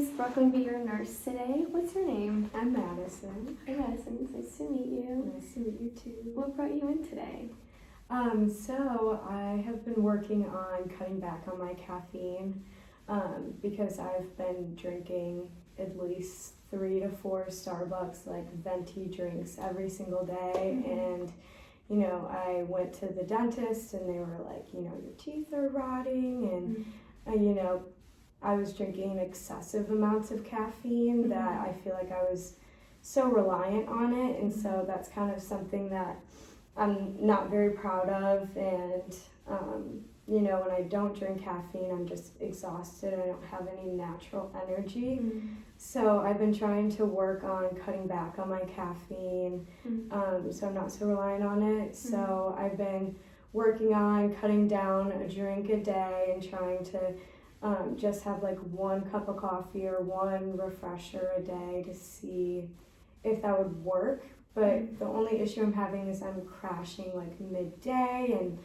Miss Brooke will be your nurse today. What's your name? I'm Madison. Hi Madison, it's nice to meet you. Nice to meet you too. What brought you in today? So I have been working on cutting back on my caffeine because I've been drinking at least 3 to 4 Starbucks like venti drinks every single day. And I went to the dentist and they were like, your teeth are rotting, and I was drinking excessive amounts of caffeine that I feel like I was so reliant on it, and so that's kind of something that I'm not very proud of. And when I don't drink caffeine, I'm just exhausted. I don't have any natural energy. So I've been trying to work on cutting back on my caffeine, so I'm not so reliant on it. So I've been working on cutting down a drink a day and trying to just have like 1 cup of coffee or 1 refresher a day to see if that would work. But the only issue I'm having is I'm crashing like midday, and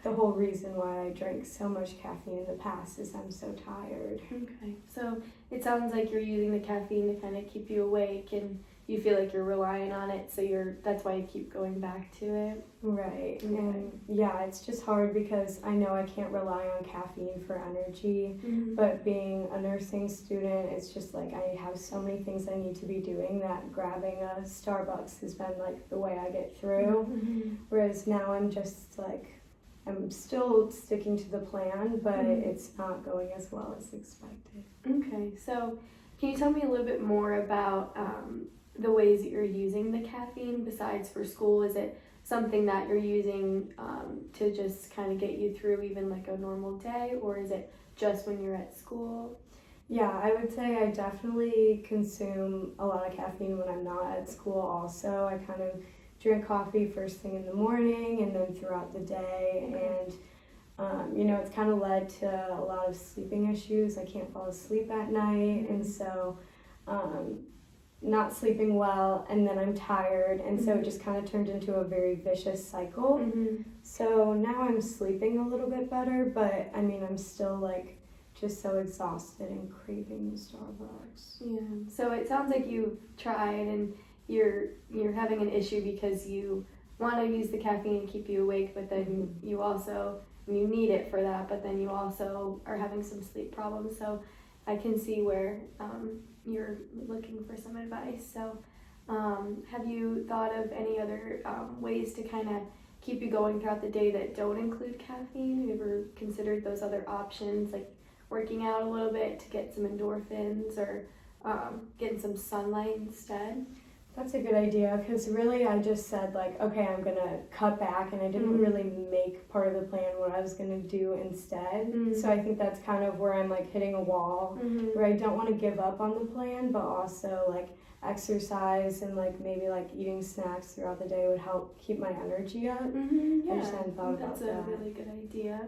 the whole reason why I drank so much caffeine in the past is I'm so tired. Okay, so it sounds like you're using the caffeine to kind of keep you awake, and you feel like you're relying on it, so that's why you keep going back to it. Right. Okay. And yeah, it's just hard because I know I can't rely on caffeine for energy, but being a nursing student, it's just like I have so many things I need to be doing that grabbing a Starbucks has been like the way I get through. Whereas now I'm just like, I'm still sticking to the plan, but it's not going as well as expected. Okay, so can you tell me a little bit more about the ways that you're using the caffeine besides for school? Is it something that you're using to just kind of get you through even like a normal day, or is it just when you're at school? Yeah, I would say I definitely consume a lot of caffeine when I'm not at school also. I kind of drink coffee first thing in the morning and then throughout the day. And it's kind of led to a lot of sleeping issues. I can't fall asleep at night, and so not sleeping well, and then I'm tired, and so it just kind of turned into a very vicious cycle. So now I'm sleeping a little bit better, but I mean I'm still like just so exhausted and craving the Starbucks. Yeah, so it sounds like you've tried and you're having an issue because you want to use the caffeine to keep you awake, but then you also you need it for that, but then you also are having some sleep problems. So I can see where you're looking for some advice. So have you thought of any other ways to kind of keep you going throughout the day that don't include caffeine? Have you ever considered those other options, like working out a little bit to get some endorphins, or getting some sunlight instead? That's a good idea, because really I just said like, okay, I'm going to cut back, and I didn't really make part of the plan what I was going to do instead. So I think that's kind of where I'm like hitting a wall, where I don't want to give up on the plan, but also like exercise and like maybe like eating snacks throughout the day would help keep my energy up. Yeah, I just hadn't thought about that. That's a really good idea.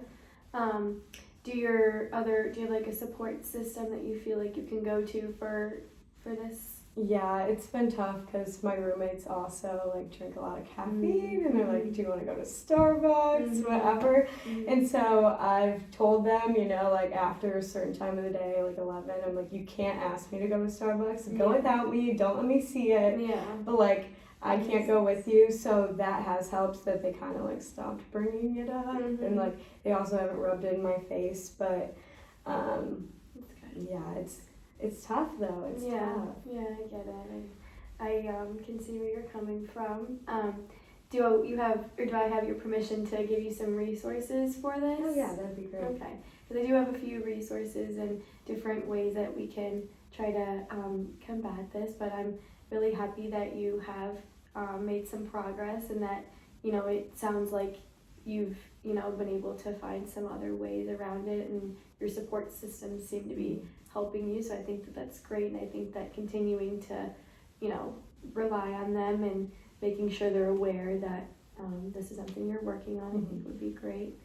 Do you have like a support system that you feel like you can go to for this? Yeah, it's been tough because my roommates also like drink a lot of caffeine, and they're like, do you want to go to Starbucks, whatever. And so I've told them, like after a certain time of the day, like 11, I'm like, you can't ask me to go to Starbucks. Go without me. Don't let me see it. Yeah. But like, I can't go with you, so that has helped that they kind of like stopped bringing it up, and like they also haven't rubbed it in my face. But That's good. yeah, it's tough though. It's tough. Yeah, I get it. I can see where you're coming from. Do I have your permission to give you some resources for this? Oh yeah, that'd be great. Okay, because I do have a few resources and different ways that we can try to combat this. But I'm really happy that you have made some progress, and that it sounds like you've been able to find some other ways around it, and your support systems seem to be helping you. So I think that's great, and I think that continuing to rely on them and making sure they're aware that this is something you're working on, I think would be great.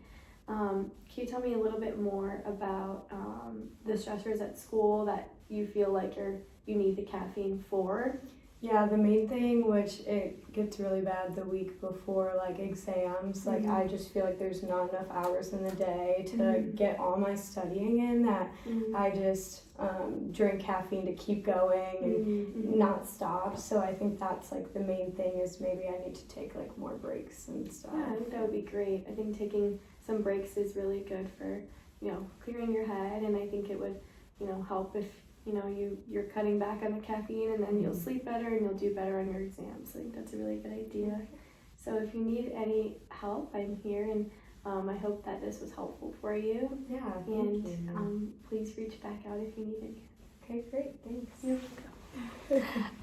Can you tell me a little bit more about the stressors at school that you feel like you need the caffeine for? Yeah, the main thing, which it gets really bad the week before like exams, like I just feel like there's not enough hours in the day to get all my studying in, that I just drink caffeine to keep going and not stop. So I think that's like the main thing, is maybe I need to take like more breaks and stuff. Yeah, I think that would be great. I think taking some breaks is really good for, clearing your head, and I think it would, help if you're cutting back on the caffeine, and then you'll sleep better and you'll do better on your exams. I think that's a really good idea. So if you need any help, I'm here, and I hope that this was helpful for you. Yeah, and thank you. Please reach back out if you need anything. Okay, great, thanks. You're welcome.